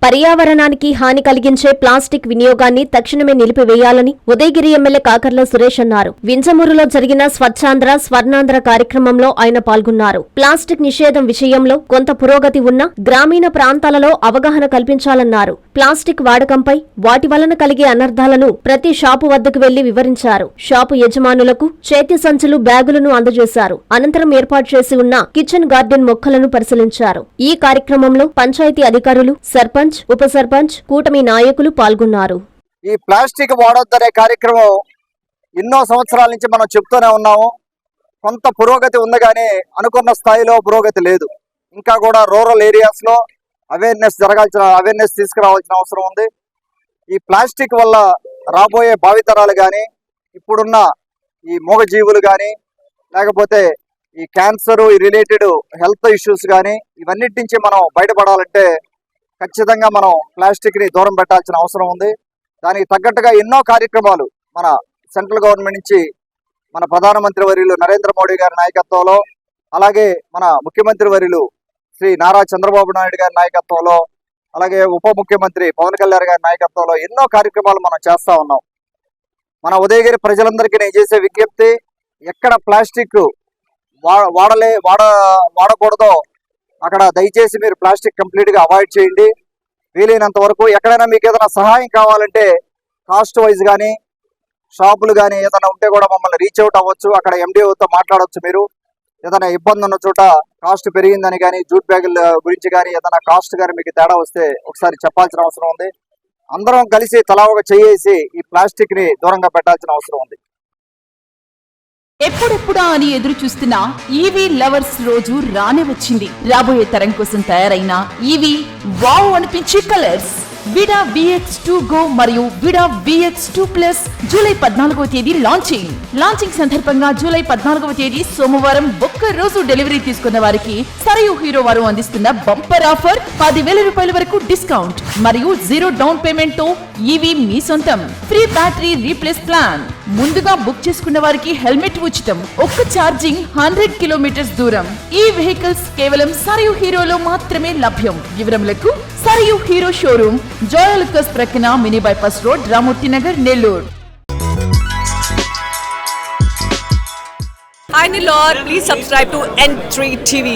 పర్యావరణానికి హాని కలిగించే ప్లాస్టిక్ వినియోగాన్ని తక్షణమే నిలిపివేయాలని ఉదయగిరి ఎమ్మెల్యే కాకర్ల సురేష్ అన్నారు. వింజమూరులో జరిగిన స్వచ్ఛాంధ్ర స్వర్ణాంధ్ర కార్యక్రమంలో ఆయన పాల్గొన్నారు. ప్లాస్టిక్ నిషేధం విషయంలో కొంత పురోగతి ఉన్నా గ్రామీణ ప్రాంతాలలో అవగాహన కల్పించాలన్నారు. ప్లాస్టిక్ వాడకంపై వాటి వలన కలిగే అనర్థాలను ప్రతి షాపు వద్దకు వెళ్లి వివరించారు. షాపు యజమానులకు చేతి సంచులు, బ్యాగులను అందజేశారు. అనంతరం ఏర్పాటు చేసి ఉన్న కిచెన్ గార్డెన్ మొక్కలను పరిశీలించారు. ఈ కార్యక్రమంలో పంచాయతీ అధికారులు, సర్పంచ్, ఉప సర్పంచ్, కూటమి నాయకులు పాల్గొన్నారు. ఈ ప్లాస్టిక్ వాడొద్దనే కార్యక్రమం ఎన్నో సంవత్సరాల నుంచి మనం చెప్తూనే ఉన్నాము. కొంత పురోగతి ఉంది కానీ అనుకున్న స్థాయిలో పురోగతి లేదు. ఇంకా కూడా రూరల్ ఏరియాస్ లో అవేర్నెస్ తీసుకురావాల్సిన అవసరం ఉంది. ఈ ప్లాస్టిక్ వల్ల రాబోయే భావితరాలు కానీ, ఇప్పుడున్న ఈ మూగజీవులు కానీ, లేకపోతే ఈ క్యాన్సర్, ఈ రిలేటెడ్ హెల్త్ ఇష్యూస్ కానీ, ఇవన్నిటి నుంచి మనం బయటపడాలంటే ఖచ్చితంగా మనం ప్లాస్టిక్ ని దూరం పెట్టాల్సిన అవసరం ఉంది. దానికి తగ్గట్టుగా ఎన్నో కార్యక్రమాలు మన సెంట్రల్ గవర్నమెంట్ నుంచి, మన ప్రధానమంత్రి వర్యులు నరేంద్ర మోడీ గారి నాయకత్వంలో, అలాగే మన ముఖ్యమంత్రి వర్యులు శ్రీ నారా చంద్రబాబు నాయుడు గారి నాయకత్వంలో, అలాగే ఉప ముఖ్యమంత్రి పవన్ కళ్యాణ్ గారి నాయకత్వంలో ఎన్నో కార్యక్రమాలు మనం చేస్తా ఉన్నాం. మన ఉదయగిరి ప్రజలందరికీ నేను చేసే విజ్ఞప్తి, ఎక్కడ ప్లాస్టిక్ వాడకూడదో అక్కడ దయచేసి మీరు ప్లాస్టిక్ కంప్లీట్ గా అవాయిడ్ చేయండి. వీలైనంత వరకు ఎక్కడైనా మీకు ఏదైనా సహాయం కావాలంటే కాస్ట్ వైజ్ కానీ, షాపులు కానీ ఏదైనా ఉంటే కూడా మమ్మల్ని రీచ్ అవుట్ అవ్వచ్చు. అక్కడ ఎండిఓతో మాట్లాడవచ్చు. మీరు ఏదైనా ఇబ్బంది ఉన్న చోట కాస్ట్ పెరిగిందని కానీ, జూట్ బ్యాగుల గురించి కానీ, ఏదైనా కాస్ట్ కానీ మీకు తేడా వస్తే ఒకసారి చెప్పాల్సిన అవసరం ఉంది. అందరం కలిసి తలా ఒక చేసి ఈ ప్లాస్టిక్ ని దూరంగా పెట్టాల్సిన అవసరం ఉంది. ఎప్పుడెప్పుడా అని ఎదురు చూస్తున్న ఈవీ లవర్స్ రోజు రానే వచ్చింది. రాబోయే తరం కోసం తయారైన ఈవీ వావ్ అనిపించే కలర్స్ విడా VX2 Go మరియు విడా VX2 Plus జూలై 14వ తేదీ లాంచింగ్ సందర్భంగా జూలై 14వ తేదీ సోమవారం ఒక్క రోజు డెలివరీ తీసుకున్న వారికి సరయు హీరో వారు అందిస్తున్న బంపర్ ఆఫర్ 10,000 రూపాయల వరకు డిస్కౌంట్ మరియు 0 డౌన్ పేమెంట్ తో ఈవీ మీ సొంతం. Free battery replace plan. ముందుగా బుక్ చేసుకున్న వారికి హెల్మెట్ ఉచితం. ఒక్క ఛార్జింగ్ 100 కిలోమీటర్స్ దూరం. ఈ వెహికల్స్ కేవలం సరయు హీరోలో మాత్రమే లభ్యం. వివరములకు సరయు హీరో షోరూమ్, జోయలుకస్ ప్రక్కన, mini bypass road, Ramurthy Nagar, Nellore. Hi Nilor, please subscribe to N3 TV.